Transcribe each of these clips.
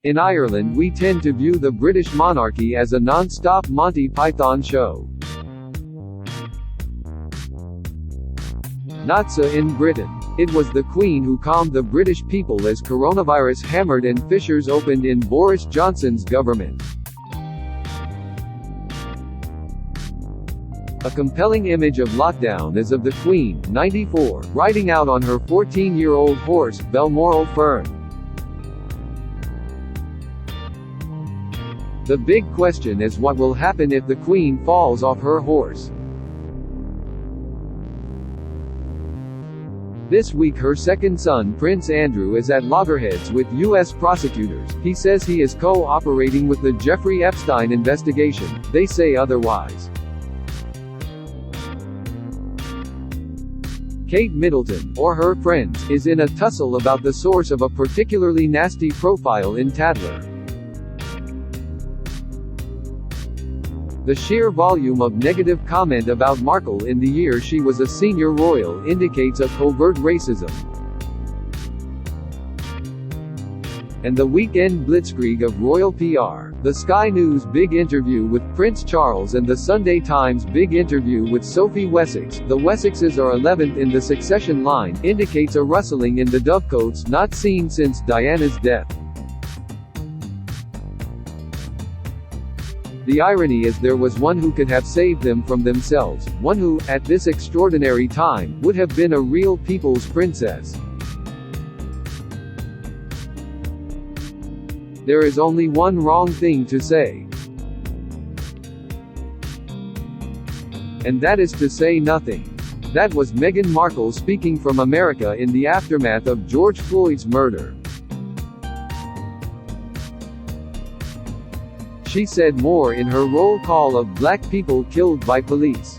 In Ireland we tend to view the British monarchy as a non-stop Monty Python show. Not so in Britain. It was the Queen who calmed the British people as coronavirus hammered and fissures opened in Boris Johnson's government. A compelling image of lockdown is of the Queen, 94, riding out on her 14-year-old horse, Balmoral Fern. The big question is what will happen if the Queen falls off her horse. This week her second son Prince Andrew is at loggerheads with U.S. prosecutors. He says he is co-operating with the Jeffrey Epstein investigation. They say otherwise. Kate Middleton, or her friends, is in a tussle about the source of a particularly nasty profile in Tatler. The sheer volume of negative comment about Markle in the year she was a senior royal indicates a covert racism. And the weekend blitzkrieg of royal PR, the Sky News big interview with Prince Charles and the Sunday Times big interview with Sophie Wessex, the Wessexes are 11th in the succession line, indicates a rustling in the dovecotes not seen since Diana's death. The irony is there was one who could have saved them from themselves, one who, at this extraordinary time, would have been a real people's princess. There is only one wrong thing to say. And that is to say nothing. That was Meghan Markle speaking from America in the aftermath of George Floyd's murder. She said more in her roll call of black people killed by police.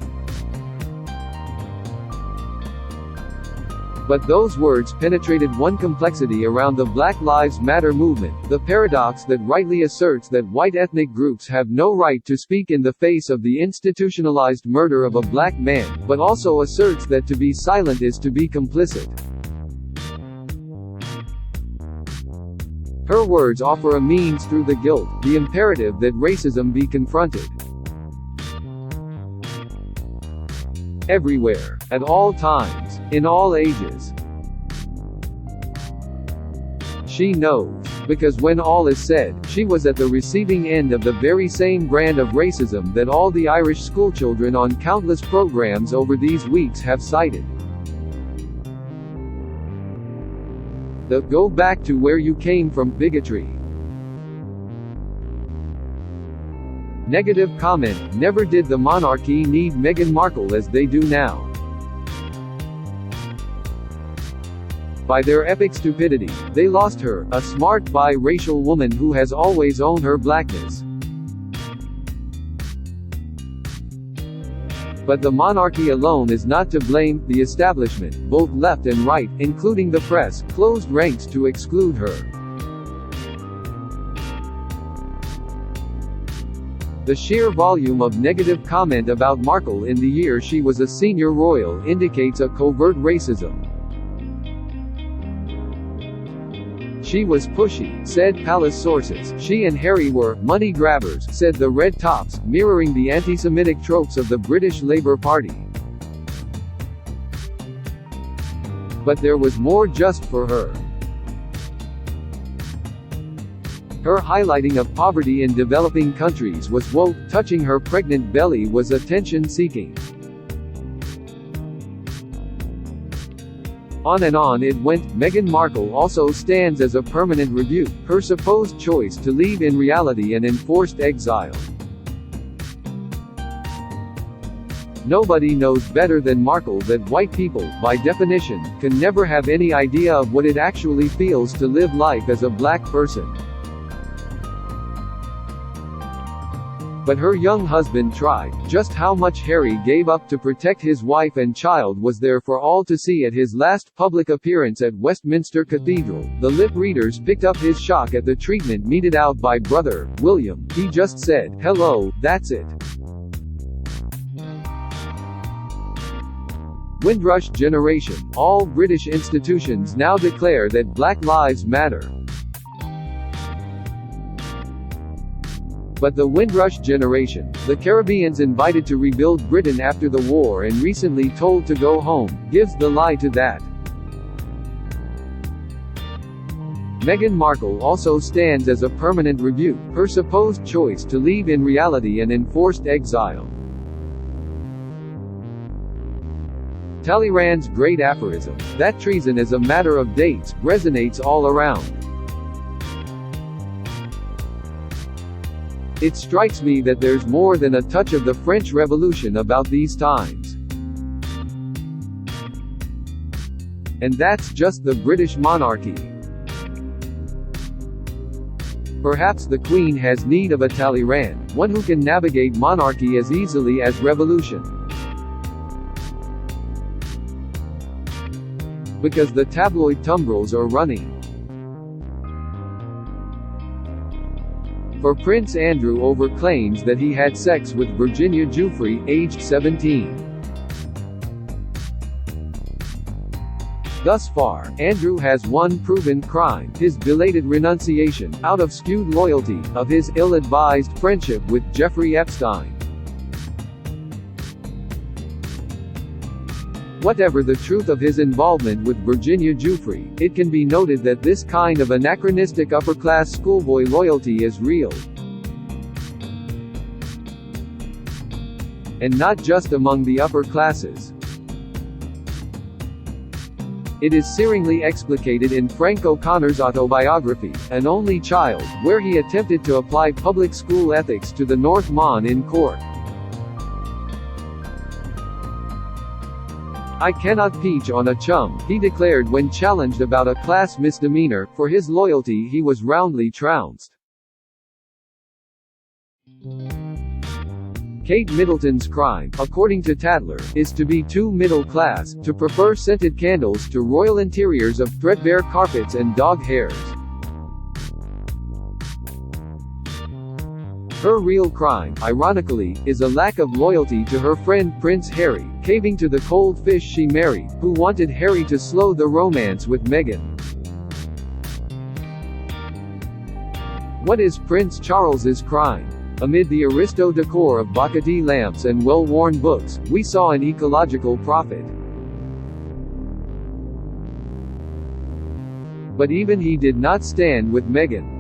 But those words penetrated one complexity around the Black Lives Matter movement, the paradox that rightly asserts that white ethnic groups have no right to speak in the face of the institutionalized murder of a black man, but also asserts that to be silent is to be complicit. Her words offer a means through the guilt, the imperative that racism be confronted. Everywhere, at all times, in all ages. She knows. Because when all is said, she was at the receiving end of the very same brand of racism that all the Irish schoolchildren on countless programs over these weeks have cited. The "go back to where you came from" bigotry. Negative comment. Never did the monarchy need Meghan Markle as they do now. By their epic stupidity, they lost her, a smart bi-racial woman who has always owned her blackness. But the monarchy alone is not to blame. The establishment, both left and right, including the press, closed ranks to exclude her. The sheer volume of negative comment about Markle in the year she was a senior royal indicates a covert racism. She was pushy, said palace sources. She and Harry were money grabbers, said the Red Tops, mirroring the anti-Semitic tropes of the British Labour Party. But there was more just for her. Her highlighting of poverty in developing countries was woke, touching her pregnant belly was attention-seeking. On and on it went. Meghan Markle also stands as a permanent rebuke, her supposed choice to leave in reality an enforced exile. Nobody knows better than Markle that white people, by definition, can never have any idea of what it actually feels to live life as a black person. But her young husband tried. Just how much Harry gave up to protect his wife and child was there for all to see at his last public appearance at Westminster Cathedral. The lip readers picked up his shock at the treatment meted out by brother William. He just said, "Hello, that's it." Windrush generation. All British institutions now declare that Black Lives Matter. But the Windrush generation, the Caribbeans invited to rebuild Britain after the war and recently told to go home, gives the lie to that. Meghan Markle also stands as a permanent rebuke, her supposed choice to leave in reality an enforced exile. Talleyrand's great aphorism, that treason is a matter of dates, resonates all around. It strikes me that there's more than a touch of the French Revolution about these times. And that's just the British monarchy. Perhaps the Queen has need of a Talleyrand, one who can navigate monarchy as easily as revolution. Because the tabloid tumbrils are running. For Prince Andrew claims that he had sex with Virginia Giuffre, aged 17. Thus far, Andrew has one proven crime, his belated renunciation, out of skewed loyalty, of his ill-advised friendship with Jeffrey Epstein. Whatever the truth of his involvement with Virginia Giuffre, it can be noted that this kind of anachronistic upper-class schoolboy loyalty is real. And not just among the upper classes. It is searingly explicated in Frank O'Connor's autobiography, An Only Child, where he attempted to apply public school ethics to the North Mon in court. "I cannot peach on a chum," he declared when challenged about a class misdemeanor. For his loyalty he was roundly trounced. Kate Middleton's crime, according to Tatler, is to be too middle class, to prefer scented candles to royal interiors of threadbare carpets and dog hairs. Her real crime, ironically, is a lack of loyalty to her friend Prince Harry, caving to the cold fish she married, who wanted Harry to slow the romance with Meghan. What is Prince Charles's crime? Amid the aristo decor of Baccarat lamps and well-worn books, we saw an ecological prophet. But even he did not stand with Meghan.